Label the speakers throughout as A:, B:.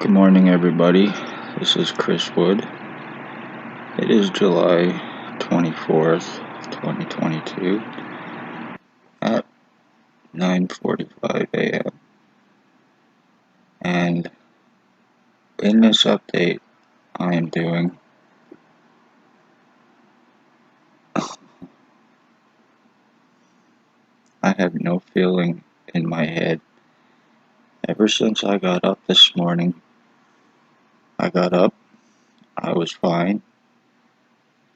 A: Good morning, everybody. This is Chris Wood. It is July 24th, 2022 at 9:45 a.m. And in this update I am doing, I have no feeling in my head. Ever since I got up this morning, I was fine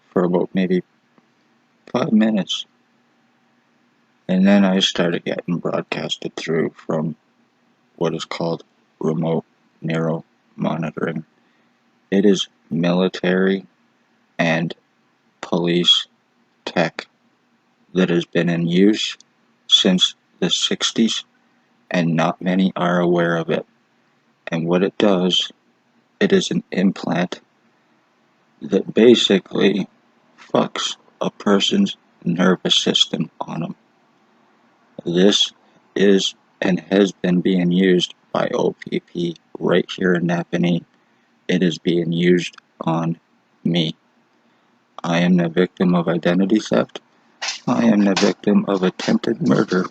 A: for about maybe 5 minutes. And then I started getting broadcasted through from what is called remote neuro monitoring. It is military and police tech that has been in use since the 60s, and not many are aware of it. And what it does, it is an implant that basically fucks a person's nervous system on them. This is and has been being used by OPP right here in Napanee. It is being used on me. I am the victim of identity theft. I am the victim of attempted murder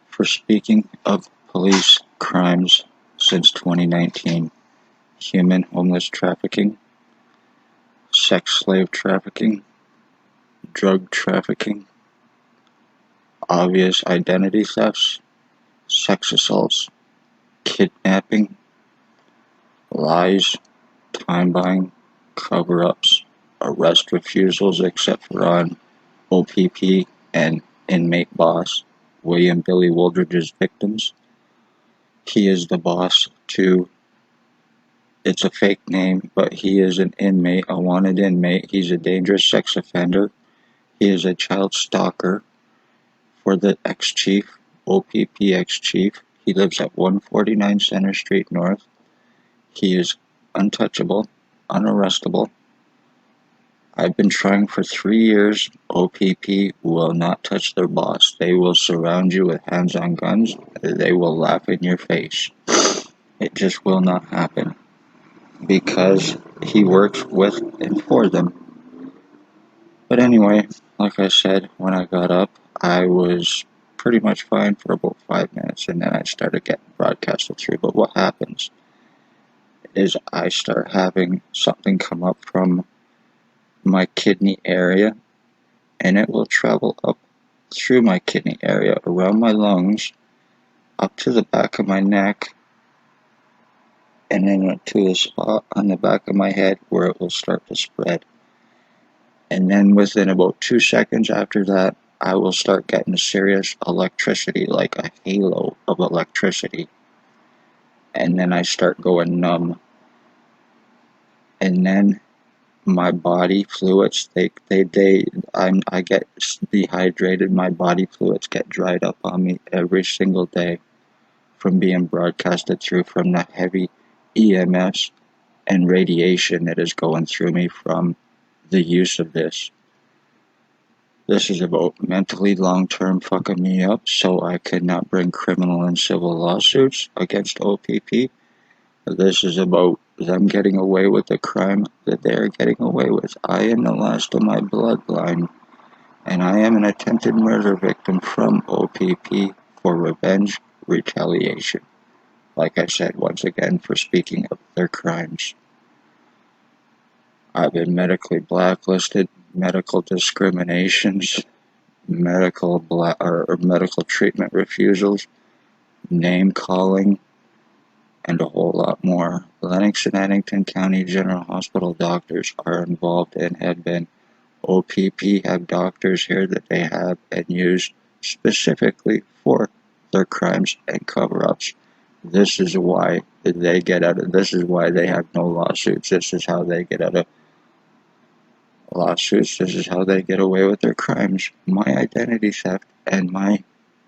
A: for speaking of police crimes since 2019. Human homeless trafficking, sex slave trafficking, drug trafficking, obvious identity thefts, sex assaults, kidnapping, lies, time buying, cover-ups, arrest refusals except for on OPP and inmate boss William Billy Wooldridge's victims. He is the boss to, it's a fake name, but he is an inmate, a wanted inmate. He's a dangerous sex offender. He is a child stalker for the ex-chief, OPP ex-chief. He lives at 149 Center Street North. He is untouchable, unarrestable. I've been trying for 3 years. OPP will not touch their boss. They will surround you with hands on guns. They will laugh in your face. It just will not happen because he works with and for them. But anyway, like I said, when I got up, I was pretty much fine for about 5 minutes, and then I started getting broadcasted through. But what happens is I start having something come up from my kidney area, and it will travel up through my kidney area, around my lungs, up to the back of my neck, and then to a spot on the back of my head where it will start to spread. And then within about 2 seconds after that, I will start getting serious electricity, like a halo of electricity. And then I start going numb. And then my body fluids, I get dehydrated. My body fluids get dried up on me every single day from being broadcasted through from the heavy EMFs and radiation that is going through me from the use of this. This is about mentally long-term fucking me up so I could not bring criminal and civil lawsuits against OPP. This is about them getting away with the crime that they're getting away with. I am the last of my bloodline, and I am an attempted murder victim from OPP for revenge retaliation. Like I said, once again, for speaking of their crimes. I've been medically blacklisted, medical discriminations, medical treatment refusals, name calling, and a whole lot more. Lennox and Addington County General Hospital doctors are involved and have been. OPP have doctors here that they have and use specifically for their crimes and cover-ups. This is why they get out of. This is why they have no lawsuits. This is how they get out of lawsuits. This is how they get away with their crimes. My identity theft and my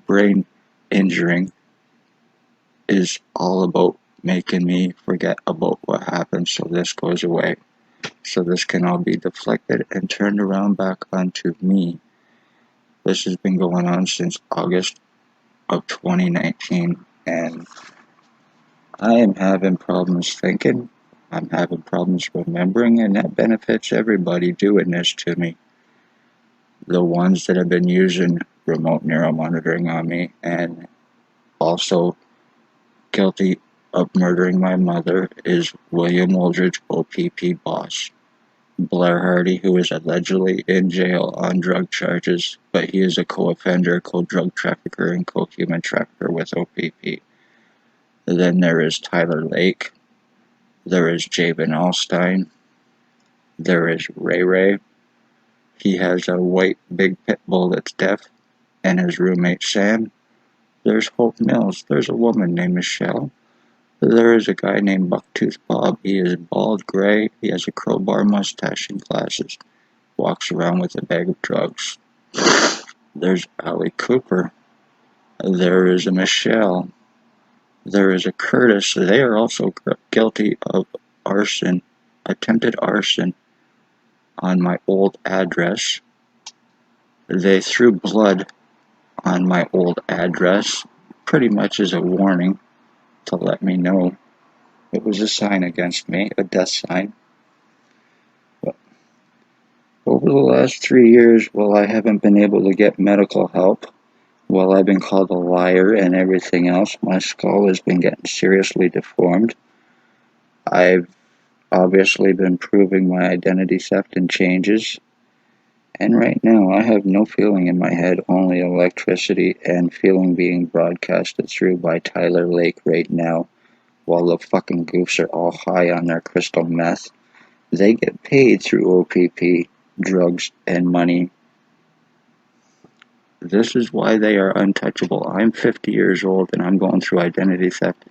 A: brain injuring is all about making me forget about what happened, so this goes away. So this can all be deflected and turned around back onto me. This has been going on since August of 2019, and I am having problems thinking. I'm having problems remembering, and that benefits everybody doing this to me. The ones that have been using remote neuromonitoring on me, and also guilty of murdering my mother, is William Wooldridge, OPP boss. Blair Hardy, who is allegedly in jail on drug charges, but he is a co-offender, co-drug trafficker, and co-human trafficker with OPP. Then there is Tyler Lake. There is Jabin Alstein. There is Ray Ray. He has a white big pit bull that's deaf, and his roommate Sam. There's Hope Mills. There's a woman named Michelle. There is a guy named Bucktooth Bob. He is bald, gray. He has a crowbar mustache and glasses. Walks around with a bag of drugs. There's Allie Cooper. There is a Michelle. There is a Curtis. They are also guilty of arson, attempted arson, on my old address. They threw blood on my old address, pretty much as a warning to let me know it was a sign against me, a death sign. But over the last 3 years, while I haven't been able to get medical help, while I've been called a liar and everything else, my skull has been getting seriously deformed. I've obviously been proving my identity theft and changes. And right now, I have no feeling in my head, only electricity and feeling being broadcasted through by Tyler Lake right now, while the fucking goofs are all high on their crystal meth. They get paid through OPP, drugs, and money. This is why they are untouchable. I'm 50 years old and I'm going through identity theft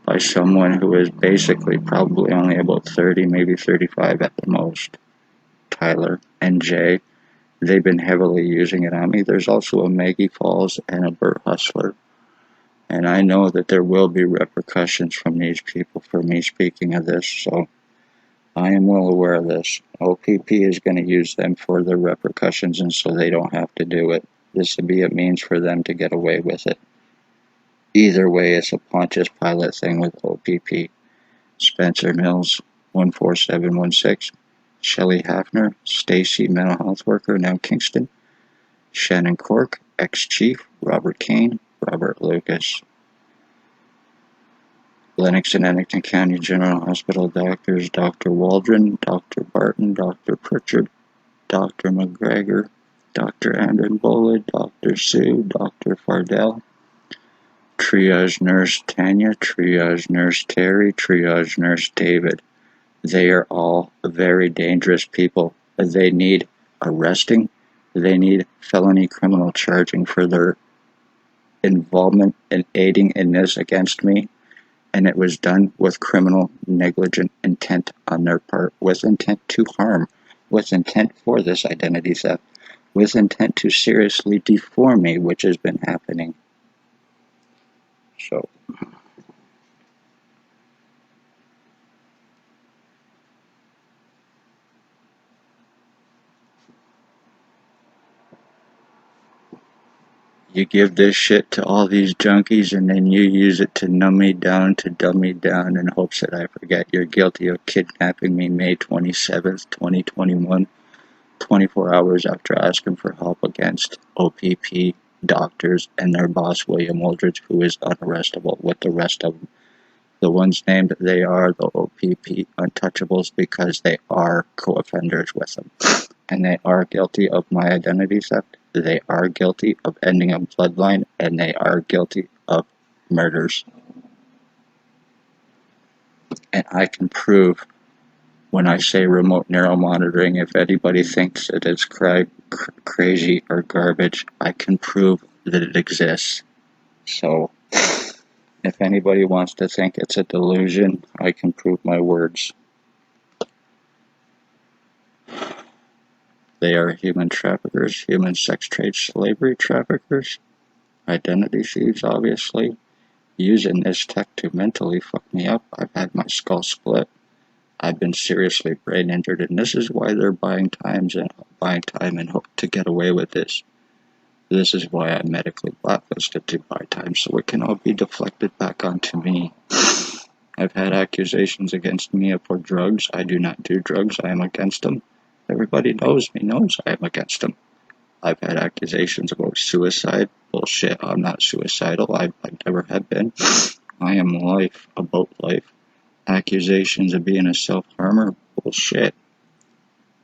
A: by someone who is basically probably only about 30, maybe 35 at the most. Tyler and Jay, they've been heavily using it on me. There's also a Maggie Falls and a Burt Hustler. And I know that there will be repercussions from these people for me speaking of this, so I am well aware of this. OPP is going to use them for their repercussions, and so they don't have to do it. This would be a means for them to get away with it. Either way, it's a Pontius Pilate thing with OPP. Spencer Mills, 14716. Shelley Hafner, Stacy, mental health worker, now Kingston. Shannon Cork, ex-chief. Robert Kane, Robert Lucas. Lennox and Ennington County General Hospital doctors, Dr. Waldron, Dr. Barton, Dr. Pritchard, Dr. McGregor, Dr. Ambenbola, Dr. Sue, Dr. Fardell, triage nurse Tanya, triage nurse Terry, triage nurse David. They are all very dangerous people. They need arresting. They need felony criminal charging for their involvement in aiding in this against me. And it was done with criminal negligent intent on their part, with intent to harm, with intent for this identity theft, with intent to seriously deform me, which has been happening. So, you give this shit to all these junkies and then you use it to numb me down, to dumb me down in hopes that I forget. You're guilty of kidnapping me May 27th, 2021, 24 hours after asking for help against OPP doctors and their boss, William Wooldridge, who is unarrestable with the rest of them. The ones named, they are the OPP untouchables because they are co-offenders with them. And they are guilty of my identity theft. They are guilty of ending a bloodline, and they are guilty of murders. And I can prove when I say remote neuromonitoring, if anybody thinks that it's crazy or garbage, I can prove that it exists. So, if anybody wants to think it's a delusion, I can prove my words. They are human traffickers, human sex trade slavery traffickers, identity thieves, obviously, using this tech to mentally fuck me up. I've had my skull split. I've been seriously brain injured, and this is why they're buying time and hope to get away with this. This is why I'm medically blacklisted to buy time, so it can all be deflected back onto me. I've had accusations against me for drugs. I do not do drugs. I am against them. Everybody knows me, knows I am against them. I've had accusations about suicide. Bullshit, I'm not suicidal. I never have been. I am about life. Accusations of being a self-harmer. Bullshit.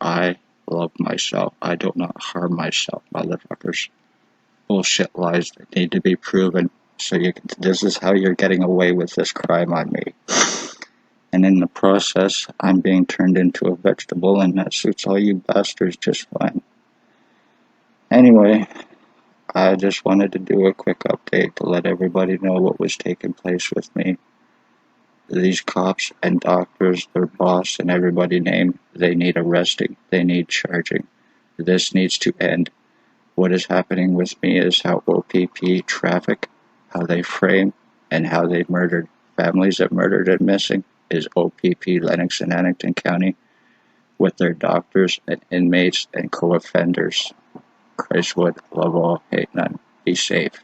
A: I love myself. I do not harm myself, motherfuckers. Bullshit lies that need to be proven. So this is how you're getting away with this crime on me. And in the process, I'm being turned into a vegetable, and that suits all you bastards just fine. Anyway, I just wanted to do a quick update to let everybody know what was taking place with me. These cops and doctors, their boss and everybody named, they need arresting. They need charging. This needs to end. What is happening with me is how OPP traffic, how they frame, and how they murdered families that murdered and missing is OPP Lennox and Annington County with their doctors and inmates and co-offenders. Christ would love all, hate none. Be safe.